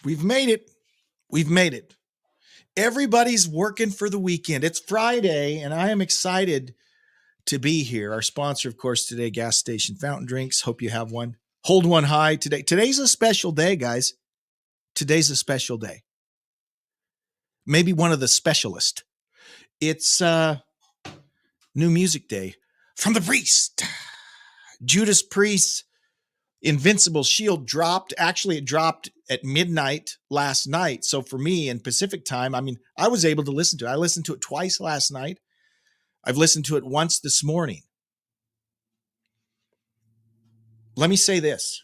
We've made it. We've made it. Everybody's working for the weekend. It's Friday, and I am excited to be here. Our sponsor, of course, today, Gas Station Fountain Drinks. Hope you have one. Hold one high today. Today's a special day, guys. Today's a special day. Maybe one of the specialists. It's New Music Day from the Priest. Judas Priest's Invincible Shield dropped. Actually, it dropped at midnight last night. So for me in Pacific time, I was able to listen to it. I listened to it twice last night. I've listened to it once this morning. Let me say this.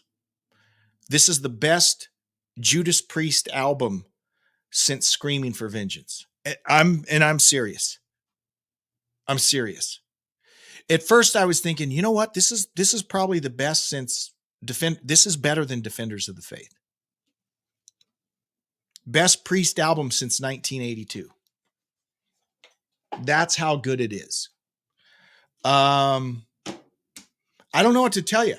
This is the best Judas Priest album since Screaming for Vengeance. I'm serious. I'm serious. At first I was thinking, you know what? This is probably the best since this is better than Defenders of the Faith. Best Priest album since 1982. That's how good it is. I don't know what to tell you.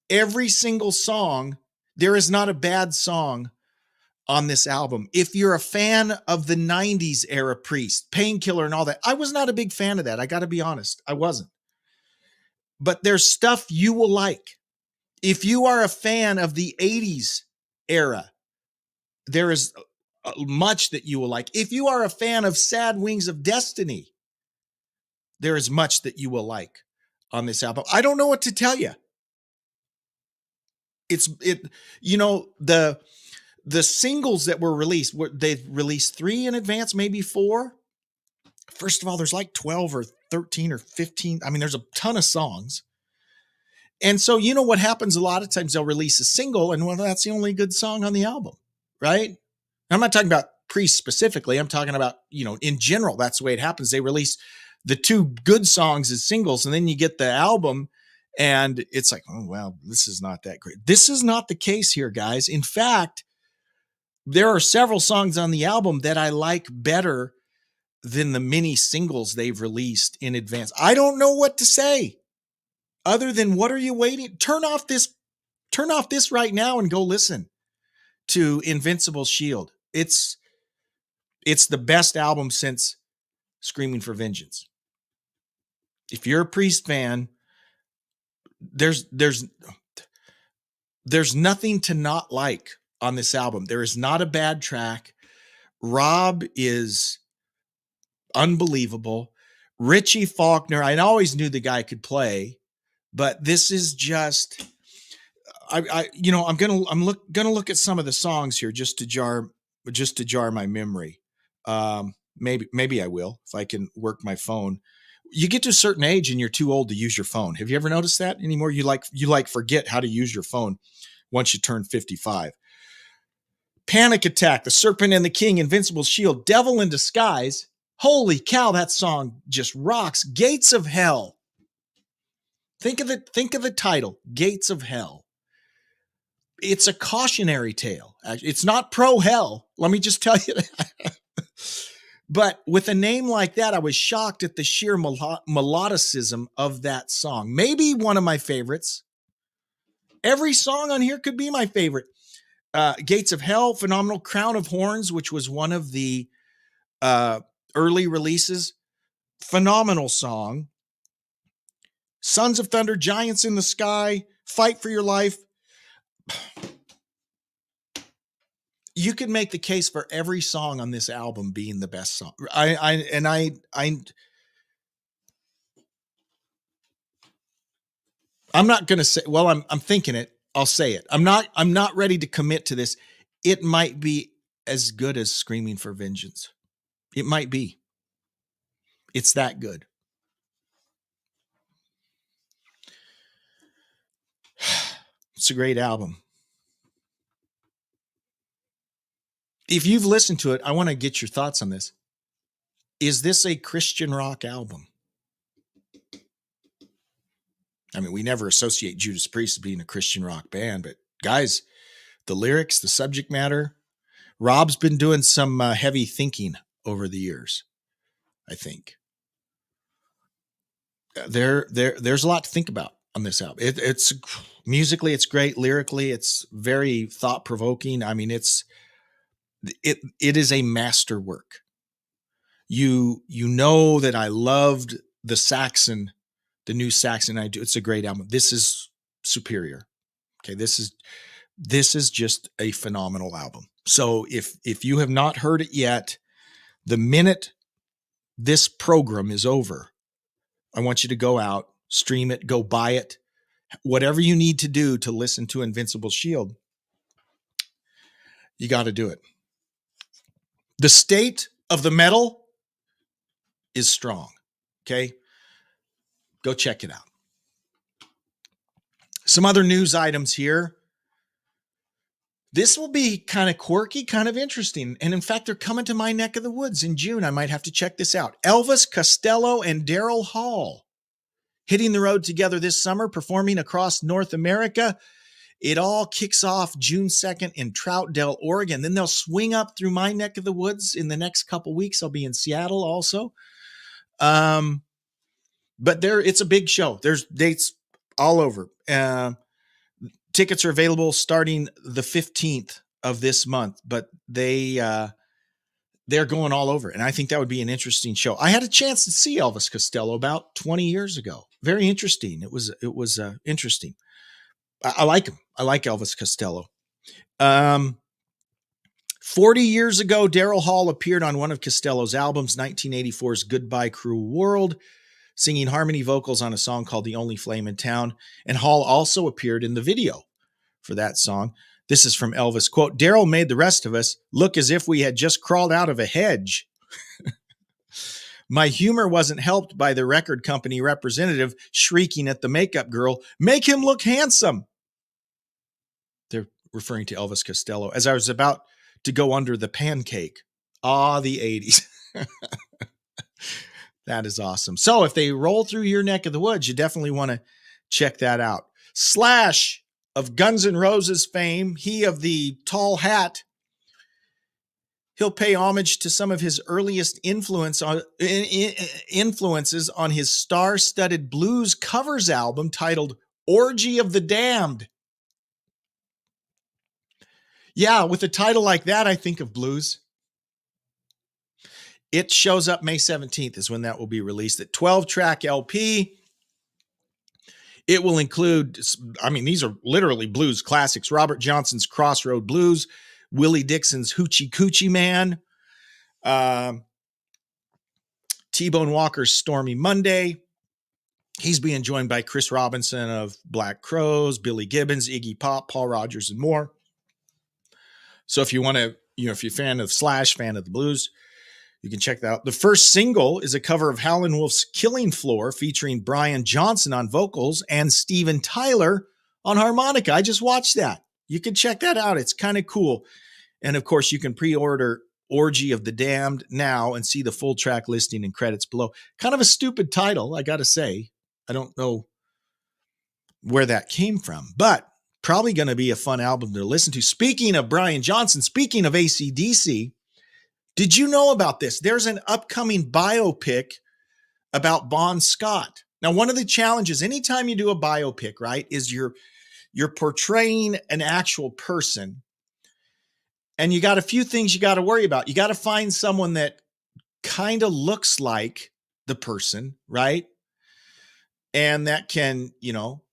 Every single song, there is not a bad song on this album. If you're a fan of the 90s era Priest, Painkiller and all that, I was not a big fan of that. I got to be honest. I wasn't. But there's stuff you will like. If you are a fan of the 80s era, there is much that you will like. If you are a fan of Sad Wings of Destiny, there is much that you will like on this album. I don't know what to tell you. The singles that were released, they've released 3 in advance, maybe 4. First of all, there's like 12 or 13 or 15. There's a ton of songs. And so, you know what happens a lot of times, they'll release a single and that's the only good song on the album, right? I'm not talking about Priest specifically. I'm talking about, in general, that's the way it happens. They release the 2 good songs as singles, and then you get the album and it's like, oh, well, this is not that great. This is not the case here, guys. In fact, there are several songs on the album that I like better than the many singles they've released in advance. I don't know what to say other than, what are you waiting? Turn off this right now and go listen to Invincible Shield. It's the best album since Screaming for Vengeance. If you're a Priest fan, there's nothing to not like on this album. There is not a bad track. Rob is unbelievable. Richie Faulkner, I always knew the guy could play, but this is just, I'm gonna look at some of the songs here just to jar my memory. Maybe I will if I can work my phone. You get to a certain age and you're too old to use your phone. Have you ever noticed that anymore? You forget how to use your phone once you turn 55. Panic Attack, The Serpent and the King, Invincible Shield, Devil in Disguise. Holy cow, that song just rocks. Gates of Hell. Think of the title, Gates of Hell. It's a cautionary tale. It's not pro-hell. Let me just tell you that. But with a name like that, I was shocked at the sheer melodicism of that song. Maybe one of my favorites. Every song on here could be my favorite. Gates of Hell, phenomenal. Crown of Horns, which was one of the early releases. Phenomenal song. Sons of Thunder, Giants in the Sky, Fight for Your Life. You could make the case for every song on this album being the best song. I'm not going to say, well, I'm thinking it. I'll say it. I'm not ready to commit to this. It might be as good as Screaming for Vengeance. It might be. It's that good. It's a great album. If you've listened to it, I want to get your thoughts on this. Is this a Christian rock album? We never associate Judas Priest as being a Christian rock band, but guys, the lyrics, the subject matter, Rob's been doing some heavy thinking over the years, I think. There's a lot to think about on this album. Musically, it's great. Lyrically, it's very thought provoking. I mean, it is a masterwork. You know that I loved the Saxon, the new Saxon. It's a great album. This is superior. Okay, this is just a phenomenal album. So if you have not heard it yet, the minute this program is over, I want you to go out, stream it, go buy it, whatever you need to do to listen to Invincible Shield. You got to do it. The state of the metal is strong. Okay. Go check it out. Some other news items here. This will be kind of quirky, kind of interesting. And in fact, they're coming to my neck of the woods in June. I might have to check this out. Elvis Costello and Daryl Hall hitting the road together this summer, performing across North America. It all kicks off June 2nd in Troutdale, Oregon. Then they'll swing up through my neck of the woods in the next couple weeks. I'll be in Seattle also. But it's a big show. There's dates all over. Tickets are available starting the 15th of this month, but they're going all over. And I think that would be an interesting show. I had a chance to see Elvis Costello about 20 years ago. Very interesting. It was interesting. I like him. I like Elvis Costello. 40 years ago, Daryl Hall appeared on one of Costello's albums, 1984's Goodbye Cruel World, singing harmony vocals on a song called The Only Flame in Town. And Hall also appeared in the video for that song. This is from Elvis, quote, "Daryl made the rest of us look as if we had just crawled out of a hedge. My humor wasn't helped by the record company representative shrieking at the makeup girl, 'Make him look handsome.'" They're referring to Elvis Costello. "As I was about to go under the pancake." The 80s. That is awesome. So if they roll through your neck of the woods, you definitely want to check that out. Slash of Guns N' Roses fame, he of the tall hat, he'll pay homage to some of his earliest influences on his star-studded blues covers album titled Orgy of the Damned. Yeah, with a title like that, I think of blues. It shows up May 17th is when that will be released. At 12-track LP. It will include, these are literally blues classics. Robert Johnson's Crossroad Blues, Willie Dixon's Hoochie Coochie Man, T-Bone Walker's Stormy Monday. He's being joined by Chris Robinson of Black Crowes, Billy Gibbons, Iggy Pop, Paul Rogers, and more. So if you want to, if you're a fan of Slash, fan of the blues, you can check that out. The first single is a cover of Howlin' Wolf's Killing Floor featuring Brian Johnson on vocals and Steven Tyler on harmonica. I just watched that. You can check that out. It's kind of cool. And of course, you can pre-order Orgy of the Damned now and see the full track listing and credits below. Kind of a stupid title, I got to say. I don't know where that came from, but probably going to be a fun album to listen to. Speaking of Brian Johnson, speaking of AC/DC, did you know about this? There's an upcoming biopic about Bon Scott. Now, one of the challenges, anytime you do a biopic, right, is you're portraying an actual person. And you got a few things you got to worry about. You got to find someone that kind of looks like the person, right? And that can,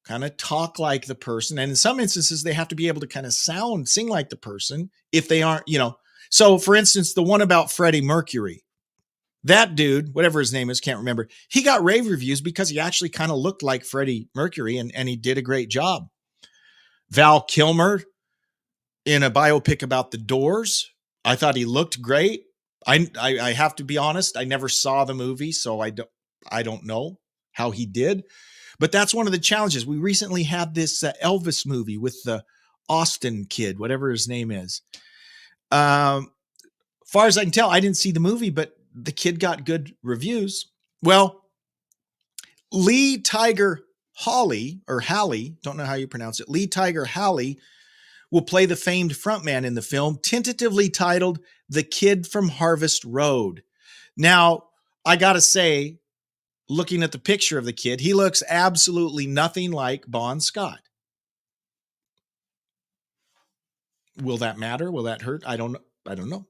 kind of talk like the person. And in some instances, they have to be able to kind of sing like the person if they aren't, So, for instance, the one about Freddie Mercury, that dude, whatever his name is, can't remember, he got rave reviews because he actually kind of looked like Freddie Mercury and he did a great job. Val Kilmer in a biopic about the Doors, I thought he looked great. I have to be honest, I never saw the movie, so I don't know how he did. But that's one of the challenges. We recently had this Elvis movie with the Austin kid, whatever his name is. Far as I can tell, I didn't see the movie, but the kid got good reviews. Well, Lee Tiger Hawley, or Halley, don't know how you pronounce it. Lee Tiger Halley will play the famed frontman in the film, tentatively titled The Kid from Harvest Road. Now, I got to say, looking at the picture of the kid, he looks absolutely nothing like Bon Scott. Will that matter? Will that hurt? I don't know.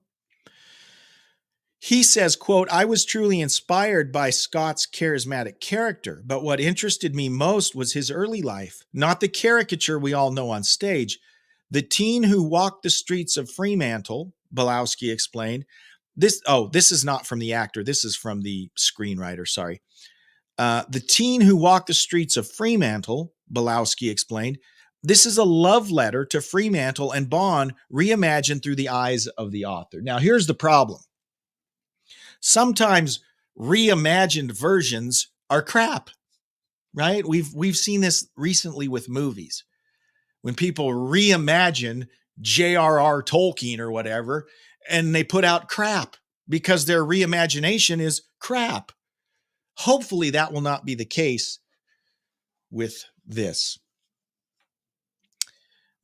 He says, quote, I was truly inspired by Scott's charismatic character, but what interested me most was his early life, not the caricature we all know on stage. The teen who walked the streets of Fremantle, Belowski explained. This is not from the actor. This is from the screenwriter, sorry. The teen who walked the streets of Fremantle, Belowski explained. This is a love letter to Fremantle and Bond reimagined through the eyes of the author. Now, here's the problem. Sometimes reimagined versions are crap, right? We've seen this recently with movies. When people reimagine J.R.R. Tolkien or whatever, and they put out crap because their reimagination is crap. Hopefully that will not be the case with this.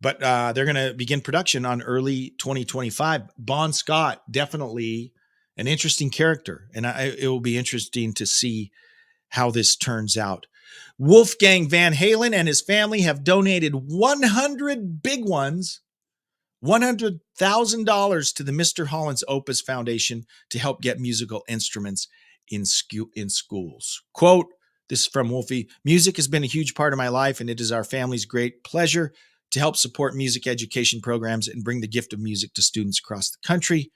But they're going to begin production on early 2025. Bon Scott, definitely an interesting character, and it will be interesting to see how this turns out. Wolfgang Van Halen and his family have donated 100 big ones, $100,000 to the Mr. Holland's Opus Foundation to help get musical instruments in schools. Quote, this is from Wolfie, music has been a huge part of my life, and it is our family's great pleasure to help support music education programs and bring the gift of music to students across the country.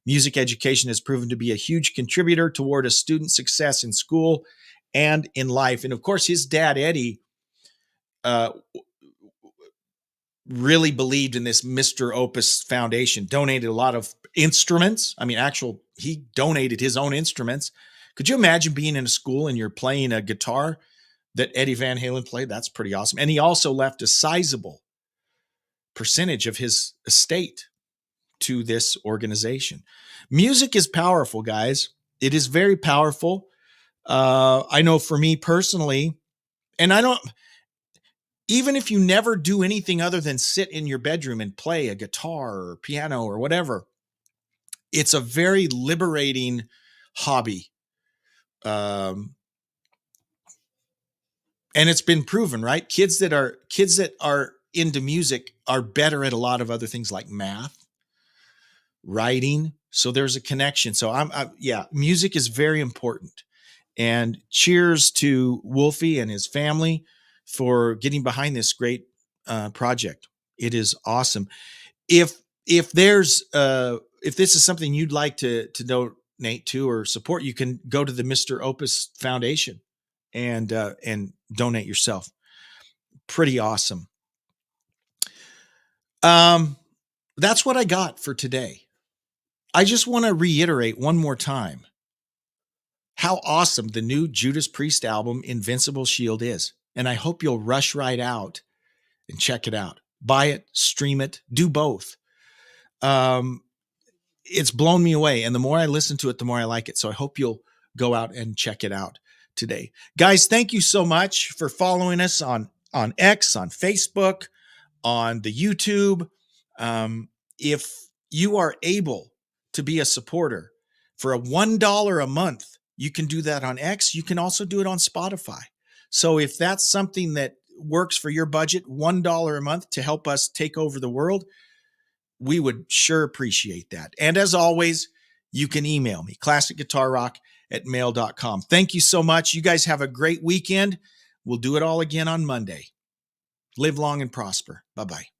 Music education has proven to be a huge contributor toward a student's success in school and in life. And of course, his dad, Eddie, really believed in this Mr. Opus Foundation, donated a lot of instruments. I mean, he donated his own instruments. Could you imagine being in a school and you're playing a guitar that Eddie Van Halen played? That's pretty awesome. And he also left a sizable percentage of his estate to this organization. Music is powerful, guys. It is very powerful. I know for me personally, and even if you never do anything other than sit in your bedroom and play a guitar or piano or whatever, it's a very liberating hobby. And it's been proven, right? Kids that are into music are better at a lot of other things like math, writing. So there's a connection. So music is very important. And cheers to Wolfie and his family for getting behind this great project. It is awesome. If this is something you'd like to donate to or support, you can go to the Mr. Opus Foundation and donate yourself. Pretty awesome. That's what I got for today. I just want to reiterate one more time how awesome the new Judas Priest album, Invincible Shield, is. And I hope you'll rush right out and check it out. Buy it, stream it, do both. It's blown me away. And the more I listen to it, the more I like it. So I hope you'll go out and check it out today. Guys, thank you so much for following us on X, on Facebook, on the YouTube. If you are able to be a supporter for a $1 a month, you can do that on X. You can also do it on Spotify. So if that's something that works for your budget, $1 a month to help us take over the world, we would sure appreciate that. And as always, you can email me, classicguitarrock@mail.com. Thank you so much. You guys have a great weekend. We'll do it all again on Monday. Live long and prosper. Bye-bye.